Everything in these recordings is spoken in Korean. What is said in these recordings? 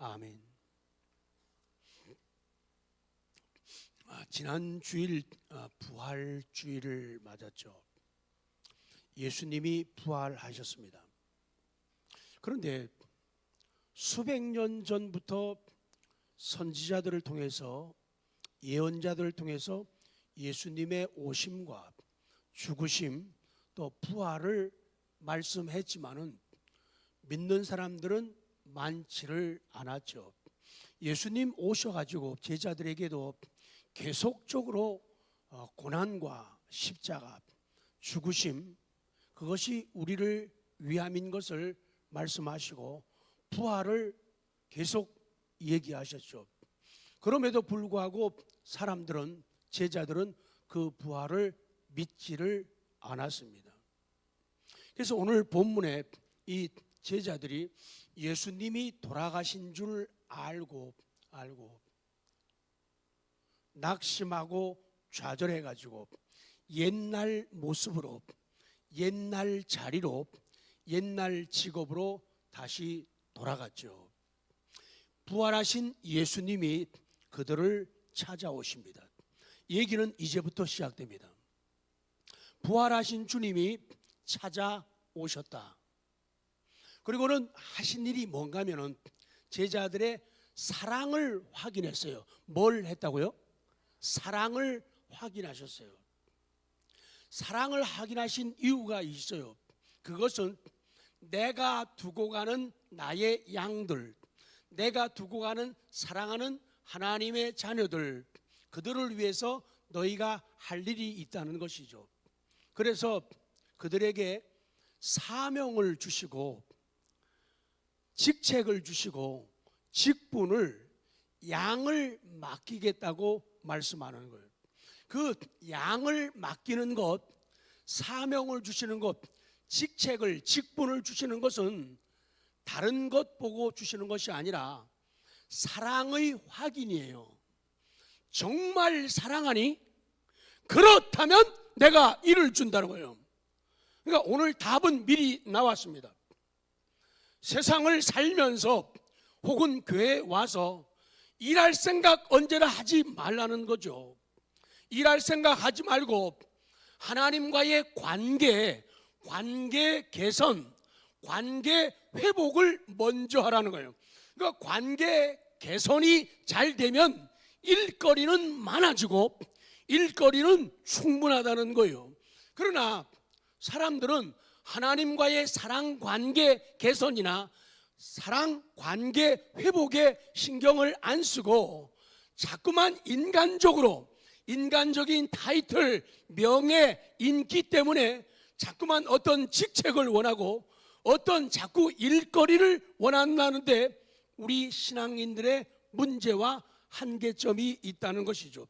아멘. 지난 주일 부활주일을 맞았죠. 예수님이 부활하셨습니다. 그런데 수백 년 전부터 선지자들을 통해서, 예언자들을 통해서 예수님의 오심과 죽으심 또 부활을 말씀했지만은 믿는 사람들은 많지를 않았죠. 예수님 오셔가지고 제자들에게도 계속적으로 고난과 십자가, 죽으심, 그것이 우리를 위함인 것을 말씀하시고 부활을 계속 얘기하셨죠. 그럼에도 불구하고 사람들은, 제자들은 그 부활을 믿지를 않았습니다. 그래서 오늘 본문에 이 제자들이 예수님이 돌아가신 줄 알고 낙심하고 좌절해가지고 옛날 모습으로, 옛날 자리로, 옛날 직업으로 다시 돌아갔죠. 부활하신 예수님이 그들을 찾아오십니다. 얘기는 이제부터 시작됩니다. 부활하신 주님이 찾아오셨다. 그리고는 하신 일이 뭔가 하면은 제자들의 사랑을 확인했어요. 뭘 했다고요? 사랑을 확인하셨어요. 사랑을 확인하신 이유가 있어요. 그것은 내가 두고 가는 나의 양들, 내가 두고 가는 사랑하는 하나님의 자녀들, 그들을 위해서 너희가 할 일이 있다는 것이죠. 그래서 그들에게 사명을 주시고 직책을 주시고 직분을, 양을 맡기겠다고 말씀하는 거예요. 그 양을 맡기는 것, 사명을 주시는 것, 직책을, 직분을 주시는 것은 다른 것 보고 주시는 것이 아니라 사랑의 확인이에요. 정말 사랑하니? 그렇다면 내가 이를 준다는 거예요. 그러니까 오늘 답은 미리 나왔습니다. 세상을 살면서 혹은 교회에 와서 일할 생각 언제나 하지 말라는 거죠. 일할 생각 하지 말고 하나님과의 관계 개선, 관계 회복을 먼저 하라는 거예요. 그러니까 관계 개선이 잘 되면 일거리는 많아지고 일거리는 충분하다는 거예요. 그러나 사람들은 하나님과의 사랑 관계 개선이나 사랑 관계 회복에 신경을 안 쓰고 자꾸만 인간적인 타이틀, 명예, 인기 때문에 자꾸만 어떤 직책을 원하고 어떤 자꾸 일거리를 원한다는데 우리 신앙인들의 문제와 한계점이 있다는 것이죠.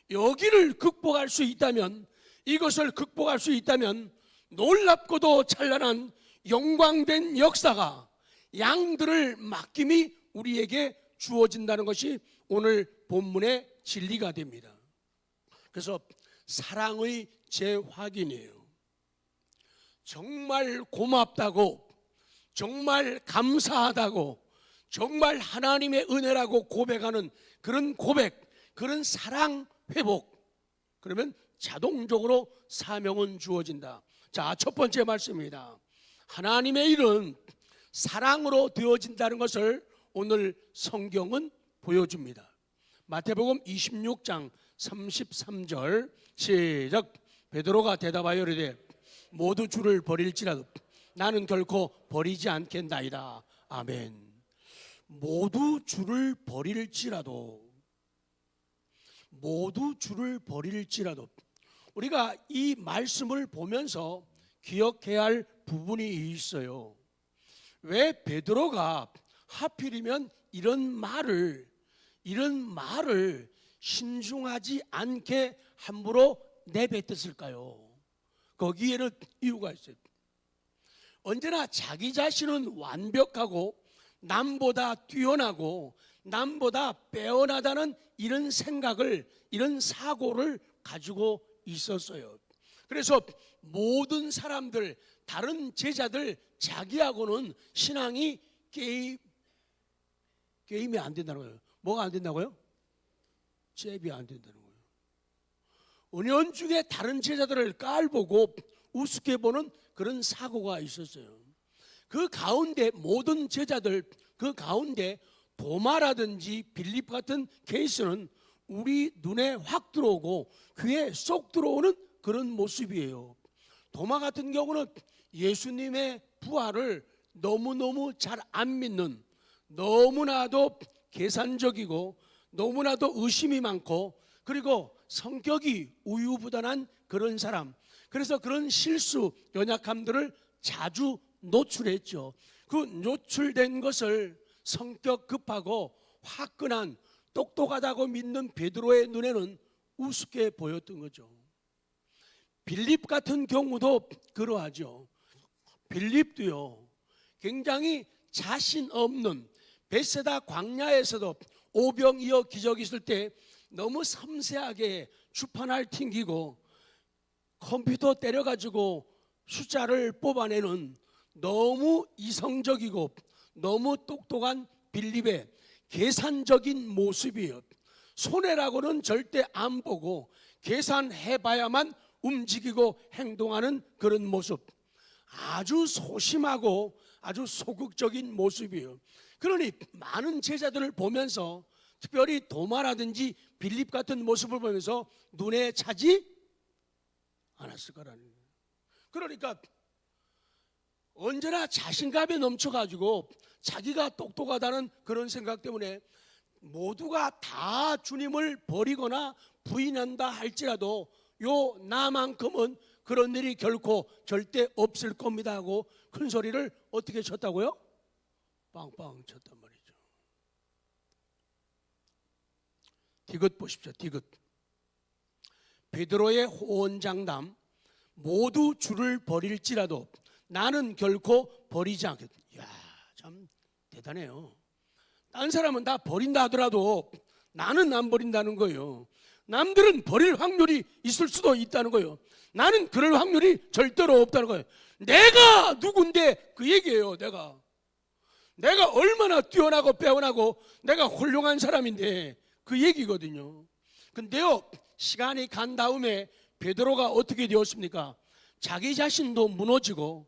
여기를 극복할 수 있다면, 이것을 극복할 수 있다면 놀랍고도 찬란한 영광된 역사가, 양들을 맡김이 우리에게 주어진다는 것이 오늘 본문의 진리가 됩니다. 그래서 사랑의 재확인이에요. 정말 고맙다고, 정말 감사하다고, 정말 하나님의 은혜라고 고백하는 그런 고백, 그런 사랑 회복, 그러면 자동적으로 사명은 주어진다. 자, 첫 번째 말씀입니다. 하나님의 일은 사랑으로 되어진다는 것을 오늘 성경은 보여줍니다. 마태복음 26장 33절 시작. 베드로가 대답하여 이르되 모두 주를 버릴지라도 나는 결코 버리지 않겠나이다. 아멘. 모두 주를 버릴지라도, 모두 주를 버릴지라도, 우리가 이 말씀을 보면서 기억해야 할 부분이 있어요. 왜 베드로가 하필이면 이런 말을 신중하지 않게 함부로 내뱉었을까요? 거기에는 이유가 있어요. 언제나 자기 자신은 완벽하고 남보다 뛰어나고 남보다 빼어나다는 이런 생각을, 이런 사고를 가지고 있었어요. 그래서 모든 사람들, 다른 제자들, 자기하고는 신앙이 게임이 안 된다는 거예요. 뭐가 안 된다고요? 잽이 안 된다는 거예요. 은연중에 다른 제자들을 깔보고 우습게 보는 그런 사고가 있었어요. 그 가운데 모든 제자들, 그 가운데 도마라든지 빌립 같은 케이스는 우리 눈에 확 들어오고 귀에 쏙 들어오는 그런 모습이에요. 도마 같은 경우는 예수님의 부활을 너무너무 잘 안 믿는, 너무나도 계산적이고 너무나도 의심이 많고 그리고 성격이 우유부단한 그런 사람, 그래서 그런 실수, 연약함들을 자주 노출했죠. 그 노출된 것을 성격 급하고 화끈한 똑똑하다고 믿는 베드로의 눈에는 우습게 보였던 거죠. 빌립 같은 경우도 그러하죠. 빌립도요, 굉장히 자신 없는, 벳세다 광야에서도 오병이어 기적이 있을 때 너무 섬세하게 주판을 튕기고 컴퓨터 때려가지고 숫자를 뽑아내는 너무 이성적이고 너무 똑똑한 빌립의 계산적인 모습이에요. 손해라고는 절대 안 보고 계산해봐야만 움직이고 행동하는 그런 모습, 아주 소심하고 아주 소극적인 모습이에요. 그러니 많은 제자들을 보면서, 특별히 도마라든지 빌립 같은 모습을 보면서 눈에 차지 않았을 거라는 거예요. 그러니까 언제나 자신감에 넘쳐가지고 자기가 똑똑하다는 그런 생각 때문에 모두가 다 주님을 버리거나 부인한다 할지라도 요 나만큼은 그런 일이 결코 절대 없을 겁니다 하고 큰 소리를 어떻게 쳤다고요? 빵빵 쳤단 말이죠. 디귿 보십시오. 디귿. 베드로의 호언장담, 모두 주를 버릴지라도 나는 결코 버리지 않겠다. 이야, 참 대단해요. 딴 사람은 다 버린다 하더라도 나는 안 버린다는 거예요. 남들은 버릴 확률이 있을 수도 있다는 거예요. 나는 그럴 확률이 절대로 없다는 거예요. 내가 누군데 그 얘기예요. 내가 얼마나 뛰어나고 빼어나고 내가 훌륭한 사람인데 그 얘기거든요. 근데요, 시간이 간 다음에 베드로가 어떻게 되었습니까? 자기 자신도 무너지고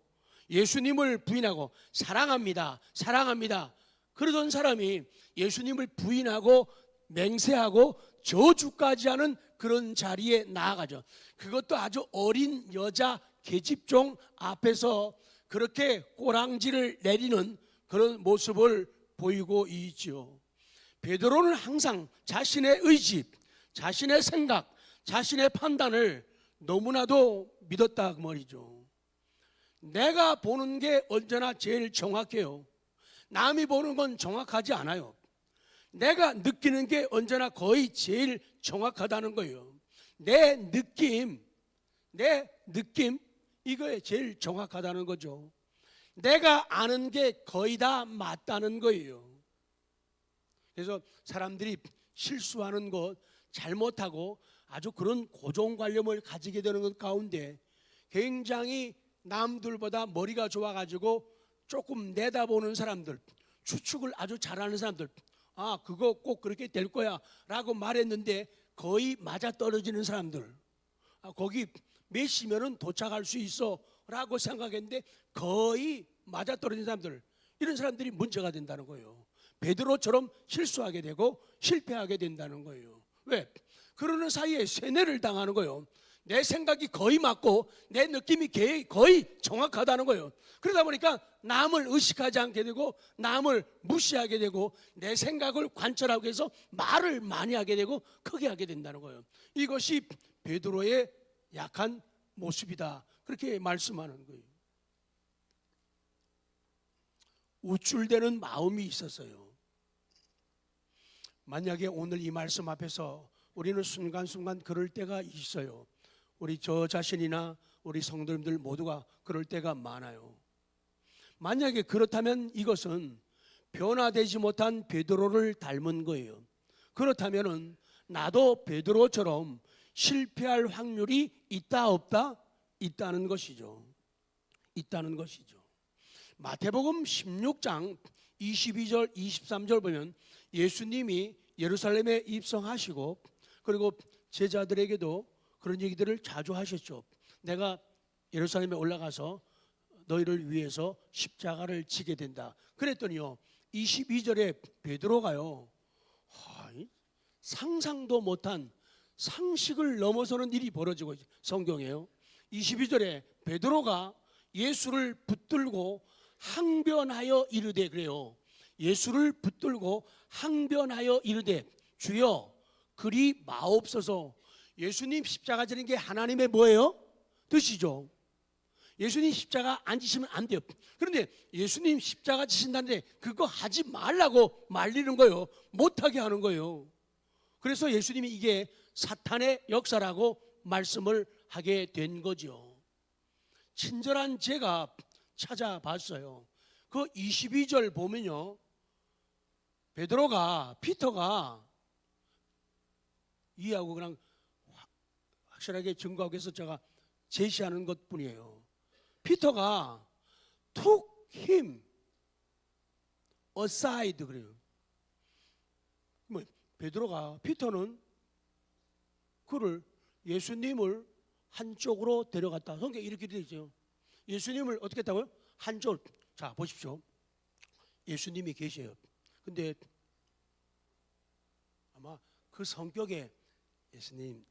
예수님을 부인하고 사랑합니다, 사랑합니다 그러던 사람이 예수님을 부인하고 맹세하고 저주까지 하는 그런 자리에 나아가죠. 그것도 아주 어린 여자 계집종 앞에서 그렇게 꼬랑지를 내리는 그런 모습을 보이고 있죠. 베드로는 항상 자신의 의지, 자신의 생각, 자신의 판단을 너무나도 믿었다 그 말이죠. 내가 보는 게 언제나 제일 정확해요. 남이 보는 건 정확하지 않아요. 내가 느끼는 게 언제나 거의 제일 정확하다는 거예요. 내 느낌 이거에 제일 정확하다는 거죠. 내가 아는 게 거의 다 맞다는 거예요. 그래서 사람들이 실수하는 것, 잘못하고 아주 그런 고정관념을 가지게 되는 것 가운데 굉장히 남들보다 머리가 좋아가지고 조금 내다보는 사람들, 추측을 아주 잘하는 사람들, 아 그거 꼭 그렇게 될 거야 라고 말했는데 거의 맞아떨어지는 사람들, 거기 몇 시면은 도착할 수 있어 라고 생각했는데 거의 맞아떨어지는 사람들, 이런 사람들이 문제가 된다는 거예요. 베드로처럼 실수하게 되고 실패하게 된다는 거예요. 왜? 그러는 사이에 세뇌를 당하는 거예요. 내 생각이 거의 맞고 내 느낌이 거의 정확하다는 거예요. 그러다 보니까 남을 의식하지 않게 되고 남을 무시하게 되고 내 생각을 관철하기 위해서 말을 많이 하게 되고 크게 하게 된다는 거예요. 이것이 베드로의 약한 모습이다, 그렇게 말씀하는 거예요. 우쭐대는 마음이 있었어요. 만약에 오늘 이 말씀 앞에서 우리는 순간순간 그럴 때가 있어요. 우리 저 자신이나 우리 성도님들 모두가 그럴 때가 많아요. 만약에 그렇다면 이것은 변화되지 못한 베드로를 닮은 거예요. 그렇다면 나도 베드로처럼 실패할 확률이 있다 없다? 있다는 것이죠. 있다는 것이죠. 마태복음 16장 22절, 23절 보면 예수님이 예루살렘에 입성하시고 그리고 제자들에게도 그런 얘기들을 자주 하셨죠. 내가 예루살렘에 올라가서 너희를 위해서 십자가를 지게 된다. 그랬더니요, 22절에 베드로가요, 상상도 못한 상식을 넘어서는 일이 벌어지고 성경에요. 22절에 베드로가 예수를 붙들고 항변하여 이르되, 그래요. 예수를 붙들고 항변하여 이르되, 주여 그리 마옵소서. 예수님 십자가 지는 게 하나님의 뭐예요? 뜻이죠. 예수님 십자가 안 지시면 안 돼요. 그런데 예수님 십자가 지신다는데 그거 하지 말라고 말리는 거예요. 못하게 하는 거예요. 그래서 예수님이 이게 사탄의 역사라고 말씀을 하게 된 거죠. 친절한 제가 찾아봤어요. 그 22절 보면요, 피터가 이해하고 그냥 확실하게 증거하기 위해서 제가 제시하는 것뿐이에요. 피터가 took him aside 그래요. 피터는 그를, 예수님을 한쪽으로 데려갔다. 성경에 이렇게 되어 있죠. 예수님을 어떻게 했다고요? 한쪽. 자, 보십시오. 예수님이 계셔요. 근데 아마 그 성격에 예수님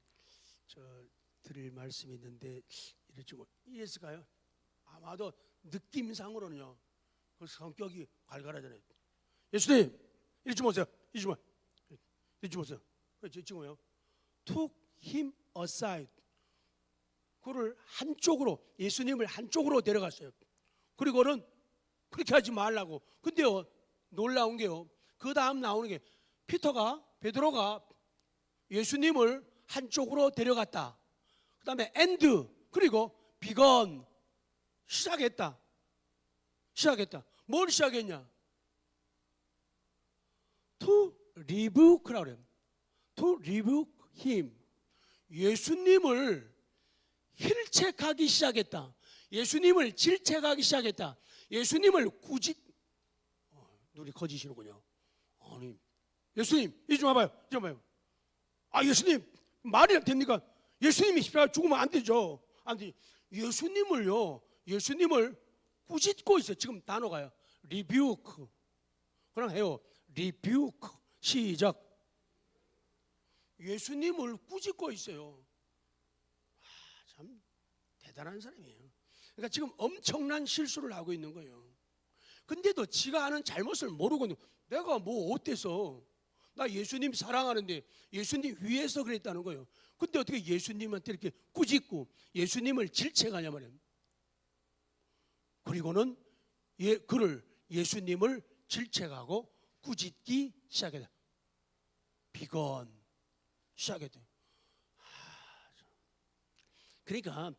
저 드릴 말씀이 있는데 이랬을까요? 아마도 느낌상으로는요, 그 성격이 갈갈하잖아요. 예수님 이리 좀 오세요. 이리 좀 오세요. 지금요, took him aside. 그를 한쪽으로, 예수님을 한쪽으로 데려갔어요. 그리고는 그렇게 하지 말라고. 근데요, 놀라운 게요, 그 다음 나오는 게 베드로가 예수님을 한쪽으로 데려갔다. 그 다음에 and, 그리고 begun, 시작했다. 뭘 시작했냐? to rebuke라고 그래요. to rebuke him. 예수님을 힐책하기 시작했다. 예수님을 질책하기 시작했다. 예수님을 눈이 커지시는군요. 아니, 예수님 이리 좀 와봐요. 아, 예수님 말이 됩니까? 예수님이 십자가 죽으면 안 되죠. 안 돼. 예수님을 꾸짖고 있어요. 지금 단어가요, rebuke. 그냥 해요. rebuke. 시작. 예수님을 꾸짖고 있어요. 참 대단한 사람이에요. 그러니까 지금 엄청난 실수를 하고 있는 거예요. 근데도 지가 하는 잘못을 모르고, 내가 뭐 어때서, 나 예수님 사랑하는데 예수님 위해서 그랬다는 거예요. 근데 어떻게 예수님한테 이렇게 꾸짖고 예수님을 질책하냐 말이에요. 그리고는 예수님을 질책하고 꾸짖기 시작했다. 비건 시작했대. 그러니까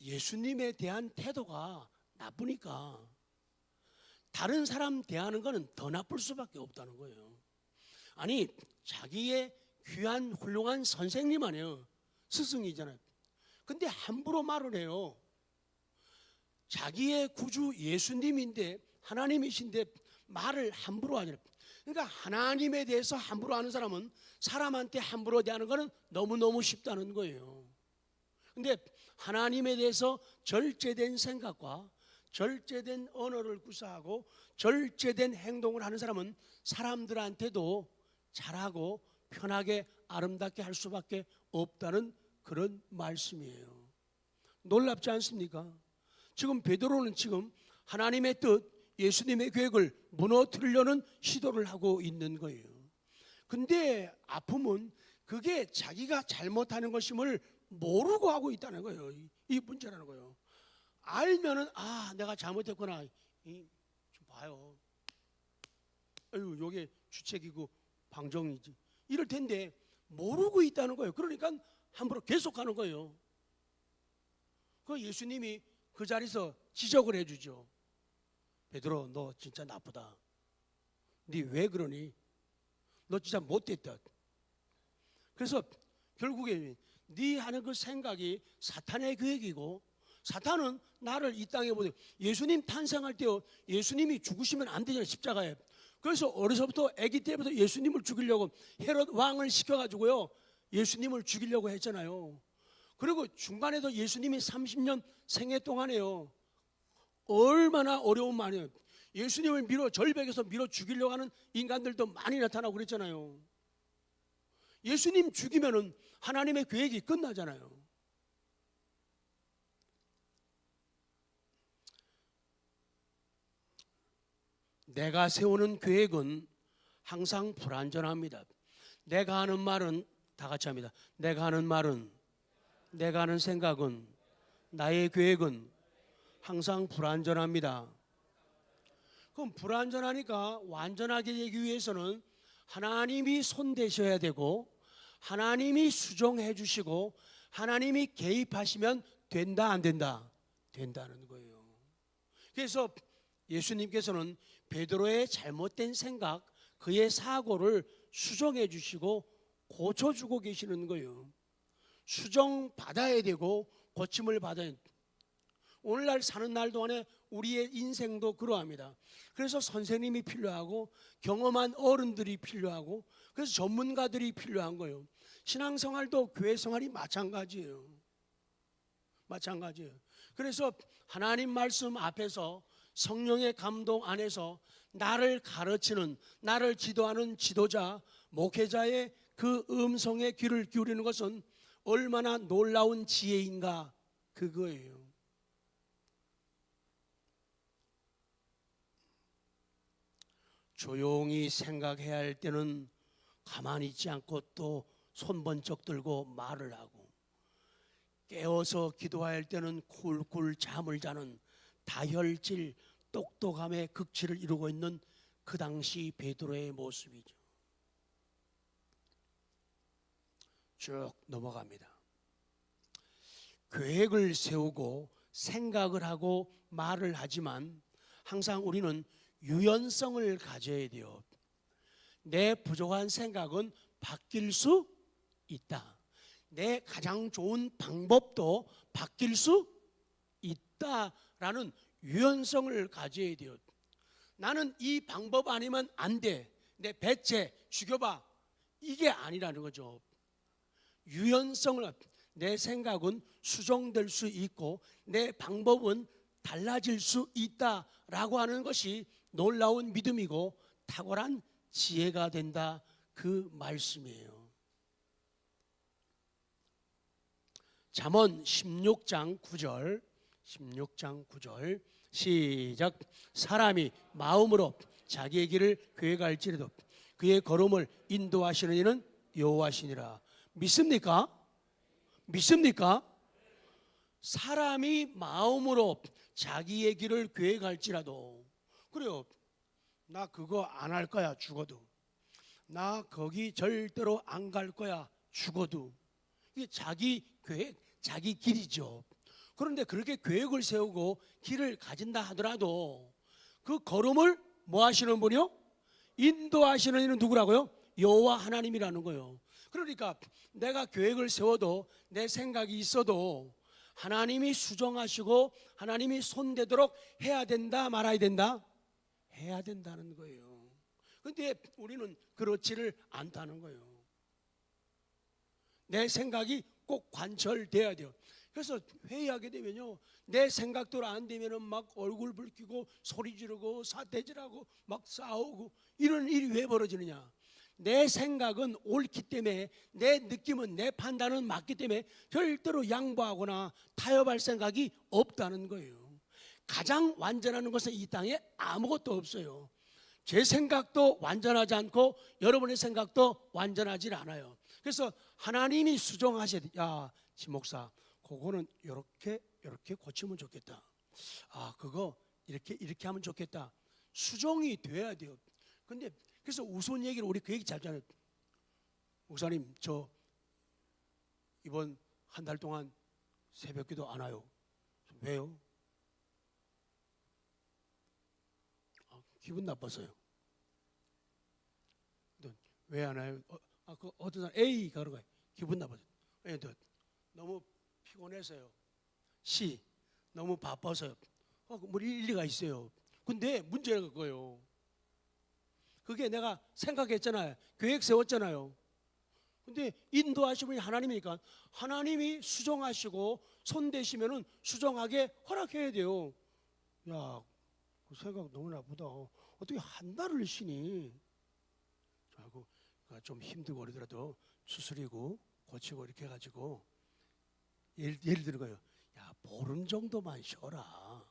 예수님에 대한 태도가 나쁘니까 다른 사람 대하는 거는 더 나쁠 수밖에 없다는 거예요. 아니, 자기의 귀한 훌륭한 선생님 아니에요. 스승이잖아요. 근데 함부로 말을 해요. 자기의 구주 예수님인데, 하나님이신데 말을 함부로 하잖아요. 그러니까 하나님에 대해서 함부로 하는 사람은 사람한테 함부로 대하는 거는 너무너무 쉽다는 거예요. 근데 하나님에 대해서 절제된 생각과 절제된 언어를 구사하고 절제된 행동을 하는 사람은 사람들한테도 잘하고 편하게 아름답게 할 수밖에 없다는 그런 말씀이에요. 놀랍지 않습니까? 지금 베드로는 지금 하나님의 뜻, 예수님의 계획을 무너뜨리려는 시도를 하고 있는 거예요. 근데 아픔은 그게 자기가 잘못하는 것임을 모르고 하고 있다는 거예요. 이 문제라는 거예요. 알면은, 아, 내가 잘못했구나. 좀 봐요. 아유, 요게 주책이고 방정이지. 이럴 텐데 모르고 있다는 거예요. 그러니까 함부로 계속하는 거예요. 그 예수님이 그 자리에서 지적을 해주죠. 베드로, 너 진짜 나쁘다. 네 왜 그러니? 너 진짜 못됐다. 그래서 결국에 네 하는 그 생각이 사탄의 계획이고 사탄은 나를 이 땅에 보내. 예수님 탄생할 때요, 예수님이 죽으시면 안 되잖아요, 십자가에. 그래서 어려서부터 아기 때부터 예수님을 죽이려고 헤롯 왕을 시켜가지고요, 예수님을 죽이려고 했잖아요. 그리고 중간에도 예수님이 30년 생애 동안에요, 얼마나 어려운 말이에요. 예수님을 절벽에서 밀어 죽이려고 하는 인간들도 많이 나타나고 그랬잖아요. 예수님 죽이면은 하나님의 계획이 끝나잖아요. 내가 세우는 계획은 항상 불완전합니다. 내가 하는 말은, 다 같이 합니다. 내가 하는 말은, 내가 하는 생각은, 나의 계획은 항상 불완전합니다. 그럼 불완전하니까 완전하게 되기 위해서는 하나님이 손대셔야 되고, 하나님이 수정해 주시고, 하나님이 개입하시면 된다 안 된다? 된다는 거예요. 그래서 예수님께서는 베드로의 잘못된 생각, 그의 사고를 수정해 주시고 고쳐주고 계시는 거예요. 수정 받아야 되고 고침을 받아야 돼요. 오늘날 사는 날 동안에 우리의 인생도 그러합니다. 그래서 선생님이 필요하고 경험한 어른들이 필요하고 그래서 전문가들이 필요한 거예요. 신앙생활도 교회 생활이 마찬가지예요. 마찬가지예요. 그래서 하나님 말씀 앞에서 성령의 감동 안에서 나를 가르치는, 나를 지도하는 지도자, 목회자의 그 음성에 귀를 기울이는 것은 얼마나 놀라운 지혜인가, 그거예요. 조용히 생각해야 할 때는 가만히 있지 않고 또 손 번쩍 들고 말을 하고, 깨어서 기도할 때는 쿨쿨 잠을 자는 다혈질 똑똑함의 극치를 이루고 있는 그 당시 베드로의 모습이죠. 쭉 넘어갑니다. 계획을 세우고 생각을 하고 말을 하지만 항상 우리는 유연성을 가져야 돼요. 내 부족한 생각은 바뀔 수 있다. 내 가장 좋은 방법도 바뀔 수 있다라는 유연성을 가져야 돼요. 나는 이 방법 아니면 안 돼. 내 배째 죽여봐. 이게 아니라는 거죠. 유연성을, 내 생각은 수정될 수 있고 내 방법은 달라질 수 있다라고 하는 것이 놀라운 믿음이고 탁월한 지혜가 된다, 그 말씀이에요. 잠언 16장 9절, 16장 9절 시작. 사람이 마음으로 자기의 길을 계획할지라도 그의 걸음을 인도하시는 이는 여호와시니라. 믿습니까? 믿습니까? 사람이 마음으로 자기의 길을 계획할지라도, 그래요, 나 그거 안 할 거야 죽어도, 나 거기 절대로 안 갈 거야 죽어도, 이게 자기 계획, 자기 길이죠. 그런데 그렇게 계획을 세우고 길을 가진다 하더라도 그 걸음을 뭐 하시는 분이요? 인도하시는 이는 누구라고요? 여호와 하나님이라는 거예요. 그러니까 내가 계획을 세워도 내 생각이 있어도 하나님이 수정하시고 하나님이 손대도록 해야 된다, 말아야 된다? 해야 된다는 거예요. 그런데 우리는 그렇지를 않다는 거예요. 내 생각이 꼭 관철돼야 돼요. 그래서 회의하게 되면요, 내 생각대로 안 되면은 막 얼굴 붉히고 소리 지르고 사태질하고 막 싸우고, 이런 일이 왜 벌어지느냐? 내 생각은 옳기 때문에, 내 느낌은, 내 판단은 맞기 때문에 절대로 양보하거나 타협할 생각이 없다는 거예요. 가장 완전한 것은 이 땅에 아무것도 없어요. 제 생각도 완전하지 않고 여러분의 생각도 완전하지 않아요. 그래서 하나님이 수정하셔야 돼. 야, 지 목사, 그거는 이렇게 고치면 좋겠다. 아, 그거 이렇게 하면 좋겠다. 수정이 돼야 돼요. 근데 그래서 우스운 얘기를 우리 그 얘기 잘잖아요. 목사님, 저 이번 한 달 동안 새벽기도 안 와요. 왜요? 기분 나빠서요. 왜 안 와요? 그 어떤 사람 A가 그런 거예요. 기분 나빠서. 너무 피곤해서요. C, 너무 바빠서요. 뭐 일리가 있어요. 근데 문제가 그거예요. 그게 내가 생각했잖아요. 계획 세웠잖아요. 근데 인도하시는 분이 하나님이니까 하나님이 수정하시고 손대시면은 수정하게 허락해야 돼요. 야, 그 생각 너무 나쁘다. 어떻게 한 달을 쉬니? 하고 좀 힘들고 그러더라도 수술이고 고치고 이렇게 해가지고 예를 들어 거예요. 야, 보름 정도만 쉬어라.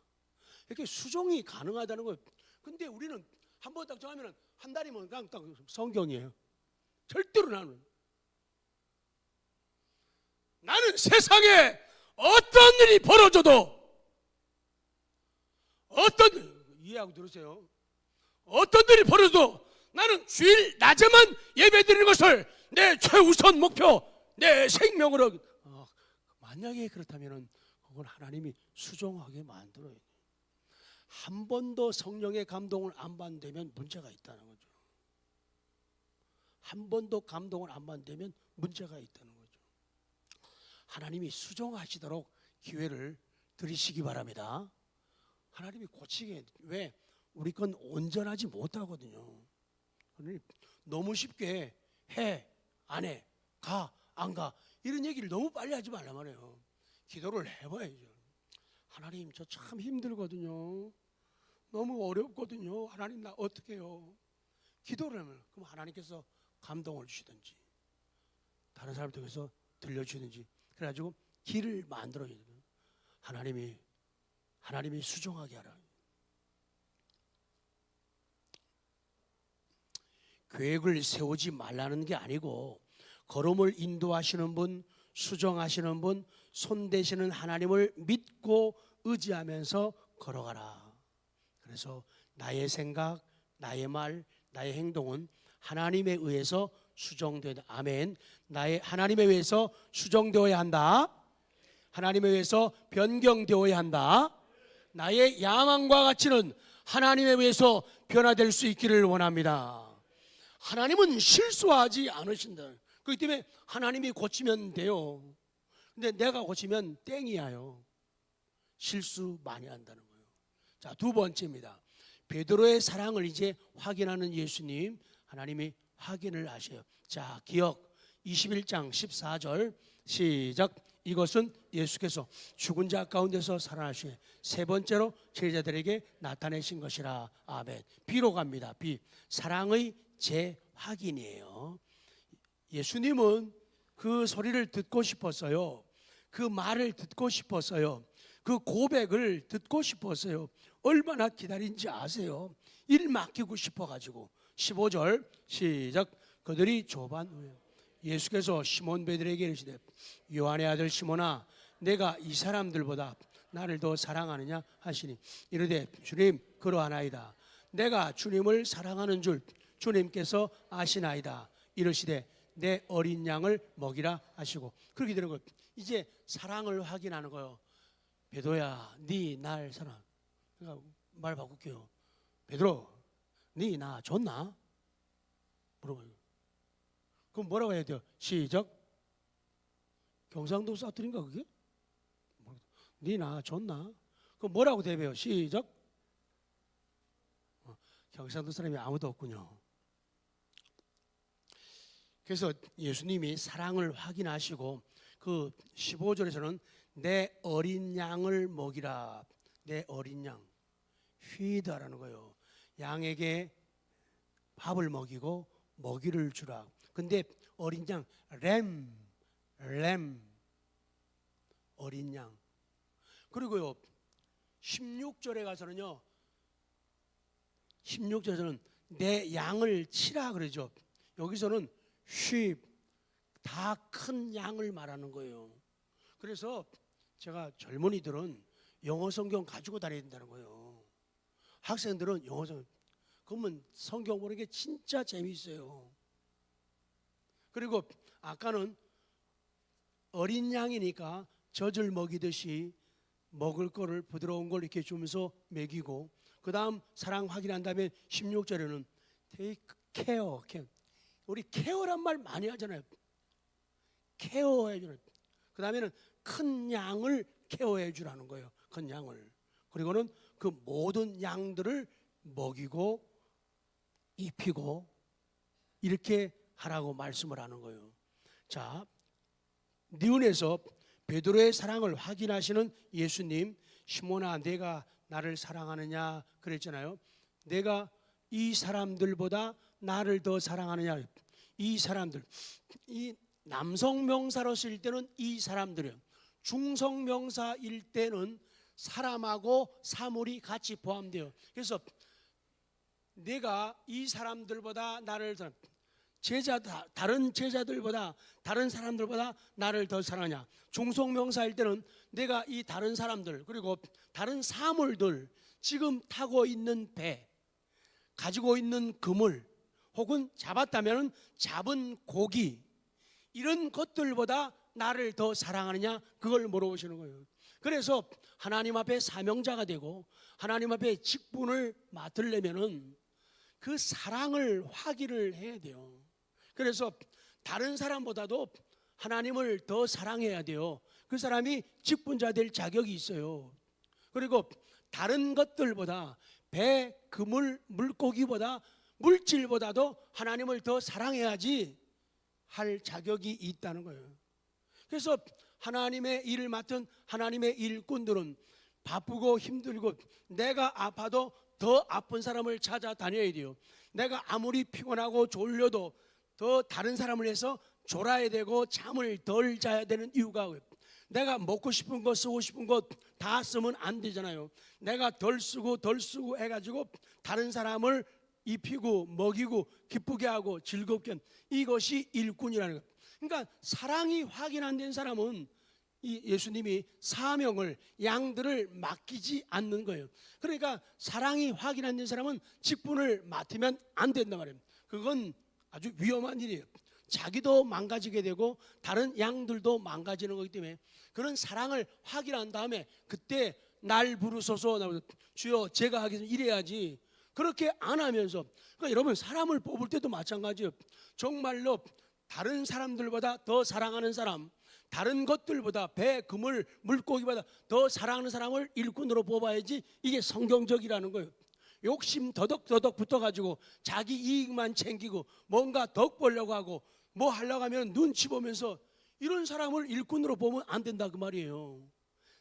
이렇게 수정이 가능하다는 거예요. 근데 우리는 한 번 딱 정하면 한 달이면 그냥 딱 성경이에요. 절대로 나는 세상에 어떤 일이 벌어져도 이해하고 들으세요. 어떤 일이 벌어져도 나는 주일 낮에만 예배드리는 것을 내 최우선 목표, 내 생명으로. 만약에 그렇다면 그건 하나님이 수정하게 만들어야 돼요. 한 번도 성령의 감동을 안 받으면 문제가 있다는 거죠. 한 번도 감동을 안 받으면 문제가 있다는 거죠. 하나님이 수정하시도록 기회를 드리시기 바랍니다. 하나님이 고치게. 왜? 우리 건 온전하지 못하거든요. 너무 쉽게 해, 안 해, 가, 안 가 이런 얘기를 너무 빨리 하지 말란 말이에요. 기도를 해봐야죠. 하나님, 저 참 힘들거든요. 너무 어렵거든요. 하나님, 나 어떻게 해요? 기도를 하면 그럼 하나님께서 감동을 주시든지 다른 사람 통해서 들려주든지 그래가지고 길을 만들어야 돼요. 하나님이 수정하게 하라. 계획을 세우지 말라는 게 아니고 걸음을 인도하시는 분, 수정하시는 분, 손대시는 하나님을 믿고 의지하면서 걸어가라. 그래서 나의 생각, 나의 말, 나의 행동은 하나님에 의해서 수정되어야. 아멘. 하나님에 의해서 수정되어야 한다. 하나님에 의해서 변경되어야 한다. 나의 야망과 가치는 하나님에 의해서 변화될 수 있기를 원합니다. 하나님은 실수하지 않으신다. 그렇기 때문에 하나님이 고치면 돼요. 근데 내가 고치면 땡이야요. 실수 많이 한다는 거예요. 자, 두 번째입니다. 베드로의 사랑을 이제 확인하는 예수님, 하나님이 확인을 하셔요. 자, 기억 21장 14절 시작. 이것은 예수께서 죽은 자 가운데서 살아나시고 세 번째로 제자들에게 나타내신 것이라. 아멘. 비로 갑니다. 사랑의 재확인이에요. 예수님은 그 소리를 듣고 싶었어요. 그 말을 듣고 싶었어요. 그 고백을 듣고 싶었어요. 얼마나 기다린지 아세요? 일 맡기고 싶어가지고. 15절 시작. 그들이 조반 후에 예수께서 시몬 베드로에게 이르시되 요한의 아들 시몬아, 내가 이 사람들보다 나를 더 사랑하느냐 하시니 이르되 주님, 그러하나이다. 내가 주님을 사랑하는 줄 주님께서 아시나이다. 이르시되 내 어린 양을 먹이라 하시고. 그렇게 되는 거예요. 이제 사랑을 확인하는 거예요. 베드로야, 네 날 사랑. 그러니까 말 바꿀게요. 베드로, 네 나 줬나? 물어봐요. 그럼 뭐라고 해야 돼요? 시작. 경상도 사투리인가 그게? 네 나 줬나? 그럼 뭐라고 대배요? 시작. 경상도 사람이 아무도 없군요. 그래서 예수님이 사랑을 확인하시고 그 15절에서는 내 어린 양을 먹이라. 내 어린 양, feed라는 거예요. 양에게 밥을 먹이고 먹이를 주라. 근데 어린 양, 램, 어린 양. 그리고요 16절에 가서는요, 16절에서는 내 양을 치라 그러죠. 여기서는 sheep, 다 큰 양을 말하는 거예요. 그래서 제가 젊은이들은 영어 성경 가지고 다녀야 된다는 거예요. 학생들은 영어 성경, 그러면 성경 보는 게 진짜 재미있어요. 그리고 아까는 어린 양이니까 젖을 먹이듯이 먹을 거를 부드러운 걸 이렇게 주면서 먹이고, 그 다음 사랑 확인한 다음에 16절에는 take care. 우리 케어란 말 많이 하잖아요. 케어해 주는. 그 다음에는 큰 양을 케어해 주라는 거예요. 큰 양을. 그리고는 그 모든 양들을 먹이고 입히고 이렇게 하라고 말씀을 하는 거예요. 자, 니은에서 베드로의 사랑을 확인하시는 예수님, 시몬아 내가 나를 사랑하느냐 그랬잖아요. 내가 이 사람들보다 나를 더 사랑하느냐. 이 사람들, 이 남성 명사로 쓸 때는 이 사람들이요. 중성 명사일 때는 사람하고 사물이 같이 포함돼요. 그래서 내가 이 사람들보다 나를 더 다른 제자들보다 다른 사람들보다 나를 더 사랑하냐. 중성명사일 때는 내가 이 다른 사람들 그리고 다른 사물들, 지금 타고 있는 배, 가지고 있는 그물, 혹은 잡았다면 잡은 고기, 이런 것들보다 나를 더 사랑하느냐, 그걸 물어보시는 거예요. 그래서 하나님 앞에 사명자가 되고 하나님 앞에 직분을 맡으려면은 그 사랑을 확인을 해야 돼요. 그래서 다른 사람보다도 하나님을 더 사랑해야 돼요. 그 사람이 직분자 될 자격이 있어요. 그리고 다른 것들보다 배, 그물, 물고기보다 물질보다도 하나님을 더 사랑해야지 할 자격이 있다는 거예요. 그래서 하나님의 일을 맡은 하나님의 일꾼들은 바쁘고 힘들고 내가 아파도 더 아픈 사람을 찾아다녀야 돼요. 내가 아무리 피곤하고 졸려도 더 다른 사람을 해서 졸아야 되고 잠을 덜 자야 되는 이유가, 내가 먹고 싶은 거 쓰고 싶은 거 다 쓰면 안 되잖아요. 내가 덜 쓰고 해가지고 다른 사람을 입히고 먹이고 기쁘게 하고 즐겁게 하는, 이것이 일꾼이라는 거예요. 그러니까 사랑이 확인 안 된 사람은 이 예수님이 사명을, 양들을 맡기지 않는 거예요. 그러니까 사랑이 확인 안 된 사람은 직분을 맡으면 안 된단 말이에요. 그건 아주 위험한 일이에요. 자기도 망가지게 되고 다른 양들도 망가지는 거기 때문에 그런 사랑을 확인한 다음에 그때 날 부르소서, 주여 제가 하겠습니다 이래야지. 그렇게 안 하면서, 그러니까 여러분 사람을 뽑을 때도 마찬가지예요. 정말로 다른 사람들보다 더 사랑하는 사람, 다른 것들보다 배, 그물, 물고기보다 더 사랑하는 사람을 일꾼으로 뽑아야지 이게 성경적이라는 거예요. 욕심 더덕더덕 붙어가지고 자기 이익만 챙기고 뭔가 덕 보려고 하고 뭐 하려고 하면 눈치 보면서 이런 사람을 일꾼으로 보면 안 된다 그 말이에요.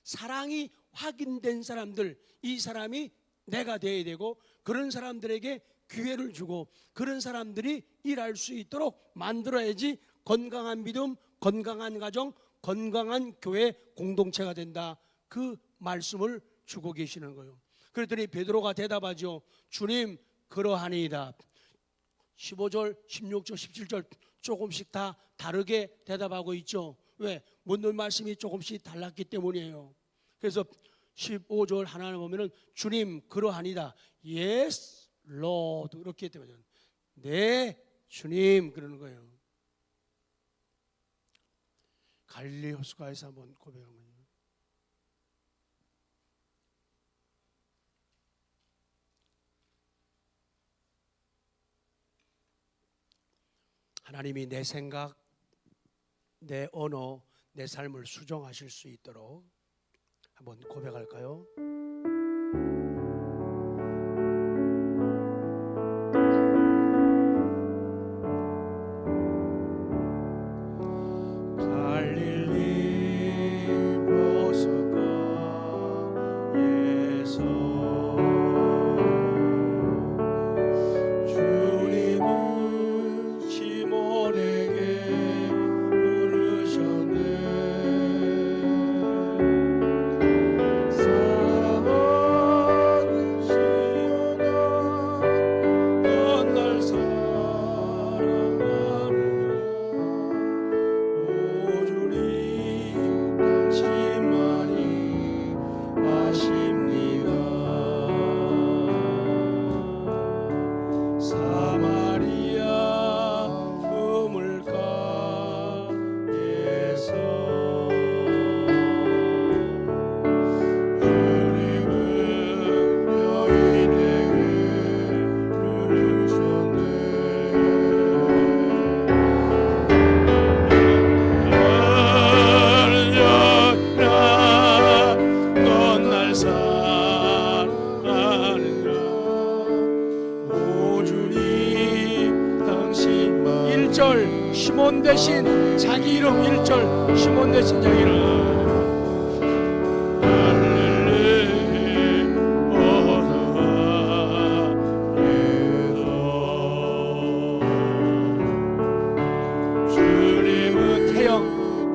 사랑이 확인된 사람들, 이 사람이 내가 돼야 되고 그런 사람들에게 기회를 주고 그런 사람들이 일할 수 있도록 만들어야지 건강한 믿음, 건강한 가정, 건강한 교회 공동체가 된다, 그 말씀을 주고 계시는 거예요. 그랬더니 베드로가 대답하죠. 주님 그러하니이다. 15절, 16절, 17절 조금씩 다 다르게 대답하고 있죠. 왜? 묻는 말씀이 조금씩 달랐기 때문이에요. 그래서 15절 하나를 보면은 주님 그러하니이다. Yes, Lord 이렇게 되면 네 주님 그러는 거예요. 갈릴리 호수가에서 한번 고백하면, 하나님이 내 생각, 내 언어, 내 삶을 수정하실 수 있도록 한번 고백할까요? 1절 시몬 대신 자기 이름 1절 시몬 대신 자기 이름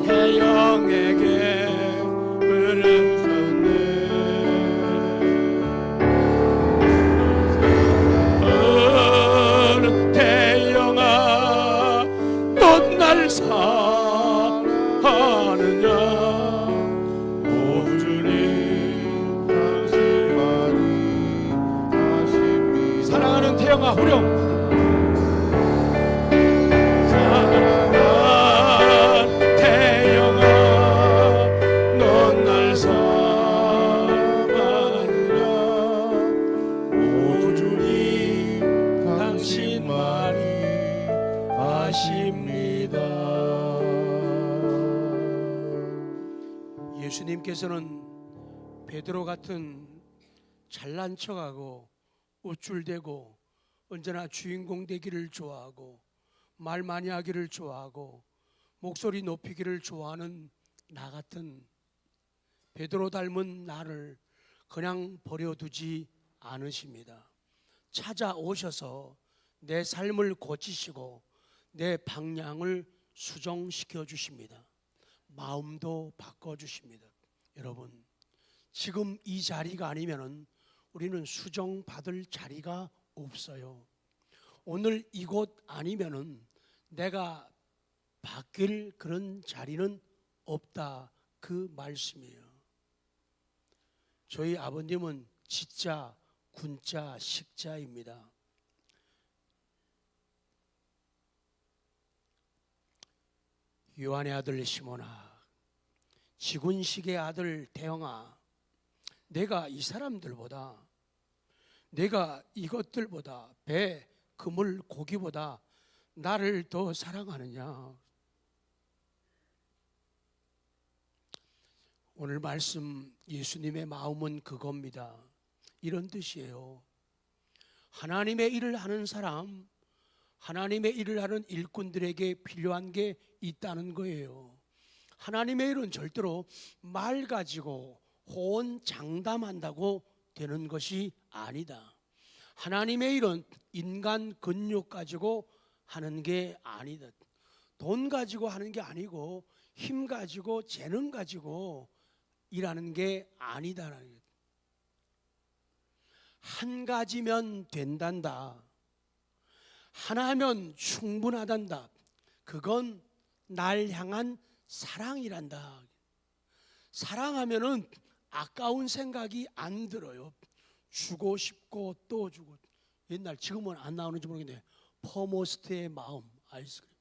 태영에게 부르셨네. 어느 태영아 넌 날 사랑하느냐. 오 주님 당신만이 하십니다. 사랑하는 태영아 후렴. 예수님께서는 베드로 같은 잘난 척하고 우쭐대고 언제나 주인공 되기를 좋아하고 말 많이 하기를 좋아하고 목소리 높이기를 좋아하는 나 같은 베드로 닮은 나를 그냥 버려두지 않으십니다. 찾아오셔서 내 삶을 고치시고 내 방향을 수정시켜 주십니다. 마음도 바꿔주십니다. 여러분, 지금 이 자리가 아니면은 우리는 수정받을 자리가 없어요. 오늘 이곳 아니면은 내가 바뀔 그런 자리는 없다, 그 말씀이에요. 저희 아버님은 지자, 군자, 식자입니다. 요한의 아들 시몬아, 지군식의 아들 태영아, 내가 이 사람들보다, 내가 이것들보다, 배, 그물, 고기보다 나를 더 사랑하느냐. 오늘 말씀 예수님의 마음은 그겁니다. 이런 뜻이에요. 하나님의 일을 하는 사람, 하나님의 일을 하는 일꾼들에게 필요한 게 있다는 거예요. 하나님의 일은 절대로 말 가지고 호언장담한다고 되는 것이 아니다. 하나님의 일은 인간 근육 가지고 하는 게 아니다. 돈 가지고 하는 게 아니고 힘 가지고 재능 가지고 일하는 게 아니다. 한 가지면 된단다. 하나면 충분하단다. 그건 날 향한 사랑이란다. 사랑하면은 아까운 생각이 안 들어요. 주고 싶고 또 주고. 옛날, 지금은 안 나오는지 모르겠는데 퍼모스트의 마음, 아이스크림.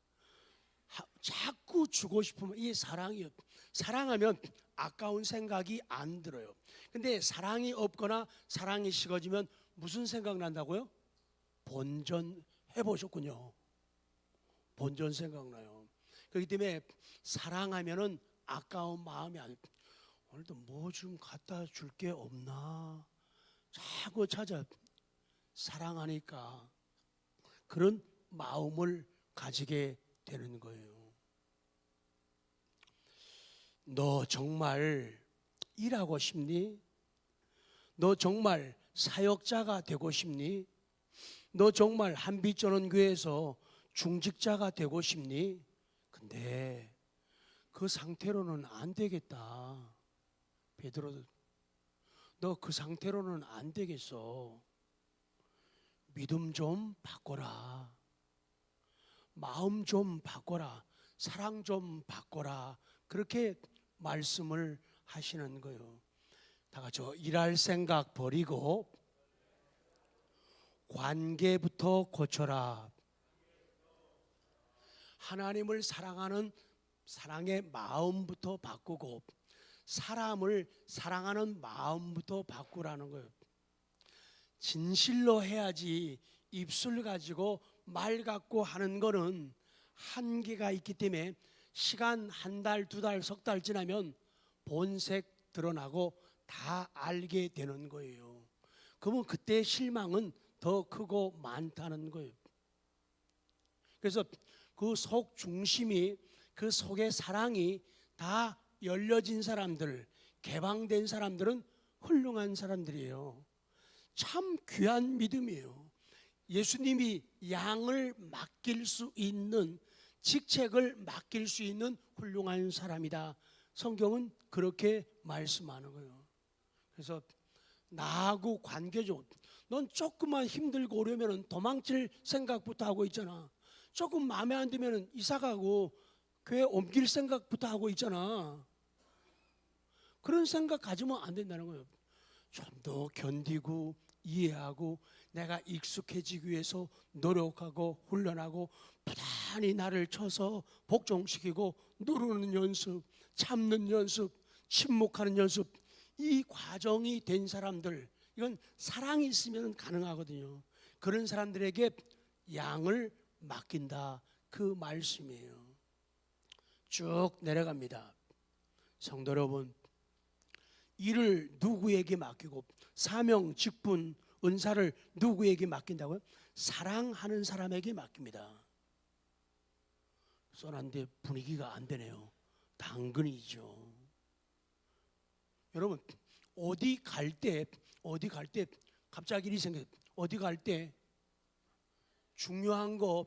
자꾸 주고 싶으면 이게 사랑이에요. 사랑하면 아까운 생각이 안 들어요. 근데 사랑이 없거나 사랑이 식어지면 무슨 생각 난다고요? 본전. 해보셨군요. 본전 생각나요. 그렇기 때문에 사랑하면은 아까운 마음이 아니에요. 오늘도 뭐 좀 갖다 줄 게 없나 자꾸 찾아. 사랑하니까 그런 마음을 가지게 되는 거예요. 너 정말 일하고 싶니? 너 정말 사역자가 되고 싶니? 너 정말 한빛전원교회에서 중직자가 되고 싶니? 근데 그 상태로는 안 되겠다. 베드로, 너 그 상태로는 안 되겠어. 믿음 좀 바꿔라. 마음 좀 바꿔라. 사랑 좀 바꿔라. 그렇게 말씀을 하시는 거예요. 다 같이 일할 생각 버리고 관계부터 고쳐라. 하나님을 사랑하는 사랑의 마음부터 바꾸고 사람을 사랑하는 마음부터 바꾸라는 거예요. 진실로 해야지 입술 가지고 말 갖고 하는 거는 한계가 있기 때문에 시간 한 달, 두 달, 석 달 지나면 본색 드러나고 다 알게 되는 거예요. 그러면 그때 실망은 더 크고 많다는 거예요. 그래서 그 속 중심이, 그 속의 사랑이 다 열려진 사람들, 개방된 사람들은 훌륭한 사람들이에요. 참 귀한 믿음이에요. 예수님이 양을 맡길 수 있는, 직책을 맡길 수 있는 훌륭한 사람이다. 성경은 그렇게 말씀하는 거예요. 그래서 나하고 관계적, 넌 조금만 힘들고 어려우면 도망칠 생각부터 하고 있잖아. 조금 마음에 안 들면 이사가고 교회 옮길 생각부터 하고 있잖아. 그런 생각 가지면 안 된다는 거예요. 좀 더 견디고 이해하고 내가 익숙해지기 위해서 노력하고 훈련하고 부단히 나를 쳐서 복종시키고 누르는 연습, 참는 연습, 침묵하는 연습, 이 과정이 된 사람들, 이건 사랑이 있으면 가능하거든요. 그런 사람들에게 양을 맡긴다, 그 말씀이에요. 쭉 내려갑니다. 성도 여러분, 일을 누구에게 맡기고 사명, 직분, 은사를 누구에게 맡긴다고요? 사랑하는 사람에게 맡깁니다. 뻔한데 분위기가 안 되네요. 당근이죠. 여러분, 어디 갈 때 갑자기 일이 생겨요. 어디 갈 때 중요한 거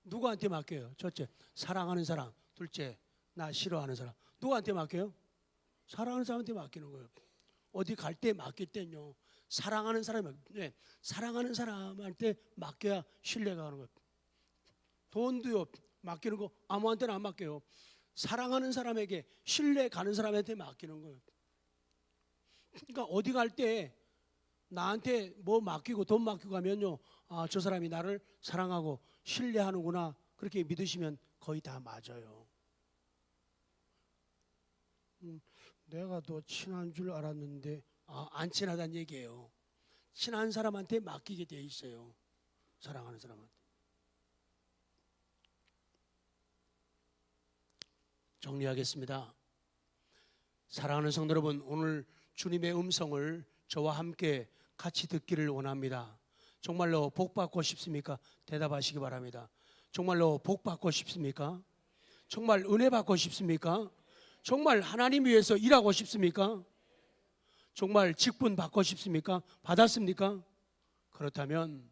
누구한테 맡겨요? 첫째, 사랑하는 사람. 둘째, 나 싫어하는 사람. 누구한테 맡겨요? 사랑하는 사람한테 맡기는 거예요. 어디 갈 때 맡길 때는요, 사랑하는 사람이, 네, 사랑하는 사람한테 맡겨야 신뢰가 가는 거예요. 돈도요, 맡기는 거 아무한테나 안 맡겨요. 사랑하는 사람에게, 신뢰 가는 사람한테 맡기는 거예요. 그러니까 어디 갈 때 나한테 뭐 맡기고 돈 맡기고 하면요, 아, 저 사람이 나를 사랑하고 신뢰하는구나, 그렇게 믿으시면 거의 다 맞아요. 내가 더 친한 줄 알았는데 안 친하다는 얘기예요. 친한 사람한테 맡기게 돼 있어요. 사랑하는 사람한테. 정리하겠습니다. 사랑하는 성도 여러분, 오늘 주님의 음성을 저와 함께 같이 듣기를 원합니다. 정말로 복 받고 싶습니까? 대답하시기 바랍니다. 정말로 복 받고 싶습니까? 정말 은혜 받고 싶습니까? 정말 하나님 위해서 일하고 싶습니까? 정말 직분 받고 싶습니까? 받았습니까? 그렇다면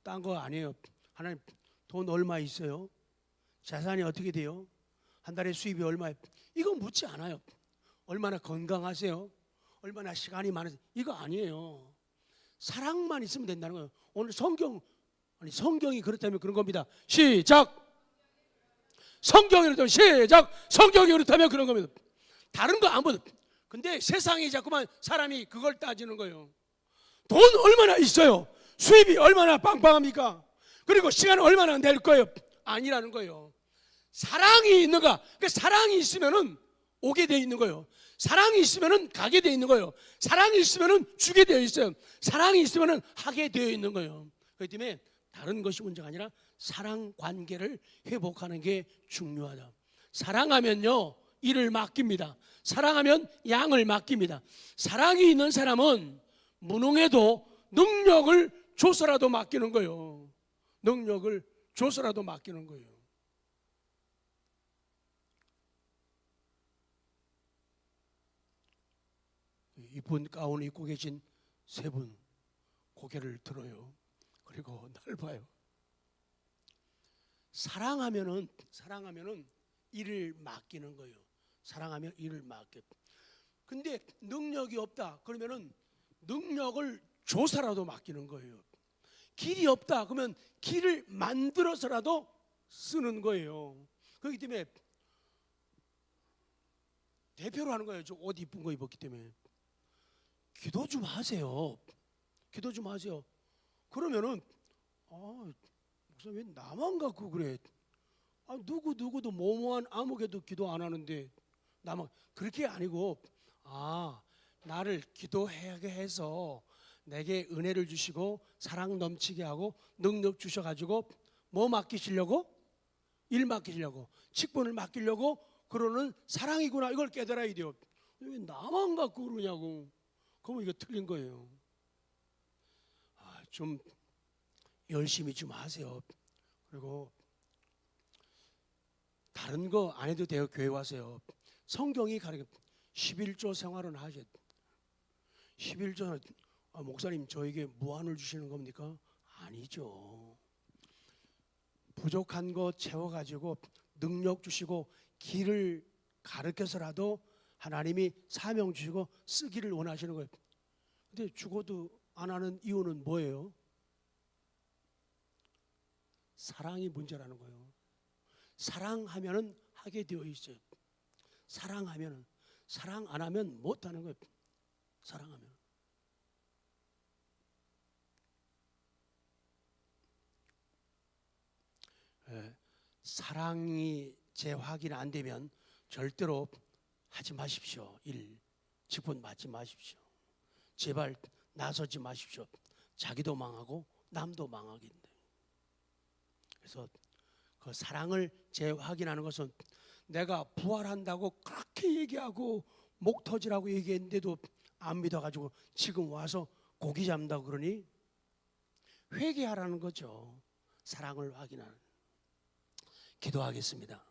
딴 거 아니에요. 하나님, 돈 얼마 있어요? 재산이 어떻게 돼요? 한 달에 수입이 얼마예요? 이거 묻지 않아요. 얼마나 건강하세요? 얼마나 시간이 많으세요? 이거 아니에요. 사랑만 있으면 된다는 거예요. 오늘 성경이 그렇다면 그런 겁니다. 시작. 성경이 그렇다면 시작. 성경이 그렇다면 그런 겁니다. 다른 거 안 보도. 근데 세상이 자꾸만 사람이 그걸 따지는 거예요. 돈 얼마나 있어요? 수입이 얼마나 빵빵합니까? 그리고 시간은 얼마나 낼 거예요? 아니라는 거예요. 사랑이 있는가? 그 사랑이 있으면은 오게 돼 있는 거예요. 사랑이 있으면은 가게 돼 있는 거예요. 사랑이 있으면은 주게 되어 있어요. 사랑이 있으면은 하게 되어 있는 거예요. 그렇기 때문에 다른 것이 문제가 아니라 사랑 관계를 회복하는 게 중요하다. 사랑하면요, 일을 맡깁니다. 사랑하면 양을 맡깁니다. 사랑이 있는 사람은 무능해도 능력을 줘서라도 맡기는 거예요. 능력을 줘서라도 맡기는 거예요. 이쁜 가운 입고 계신 세 분 고개를 들어요. 그리고 날 봐요. 사랑하면은 일을 맡기는 거예요. 사랑하면 일을 맡겨. 근데 능력이 없다 그러면은 능력을 줘서라도 맡기는 거예요. 길이 없다 그러면 길을 만들어서라도 쓰는 거예요. 그렇기 때문에 대표로 하는 거예요. 저 옷 이쁜 거 입었기 때문에 기도 좀 하세요. 기도 좀 하세요. 그러면은 목사님 왜 나만 갖고 그래? 누구도 모모한 아무개도 기도 안 하는데 나만. 그렇게 아니고 나를 기도하게 해서 내게 은혜를 주시고 사랑 넘치게 하고 능력 주셔가지고 뭐 맡기시려고? 일 맡기시려고, 직분을 맡기려고 그러는 사랑이구나, 이걸 깨달아야 돼요. 왜 나만 갖고 그러냐고. 그러면 이거 틀린 거예요. 좀 열심히 좀 하세요. 그리고 다른 거 안 해도 돼요. 교회 와서요. 성경이 가르쳐 11조 생활은 하셔. 11조는 목사님 저에게 무한을 주시는 겁니까? 아니죠. 부족한 거 채워가지고 능력 주시고 길을 가르쳐서라도 하나님이 사명 주시고 쓰기를 원하시는 거예요. 근데 죽어도 안 하는 이유는 뭐예요? 사랑이 문제라는 거예요. 사랑하면은 하게 되어 있어요. 사랑하면은, 사랑 안 하면 못 하는 거예요. 사랑하면. 사랑이 재확인 안 되면 절대로 하지 마십시오. 직분 맞지 마십시오. 제발 나서지 마십시오. 자기도 망하고 남도 망하겠는데. 그래서 그 사랑을 재확인하는 것은 내가 부활한다고 그렇게 얘기하고 목 터지라고 얘기했는데도 안 믿어가지고 지금 와서 고기 잡는다고 그러니 회개하라는 거죠. 사랑을 확인하는. 기도하겠습니다.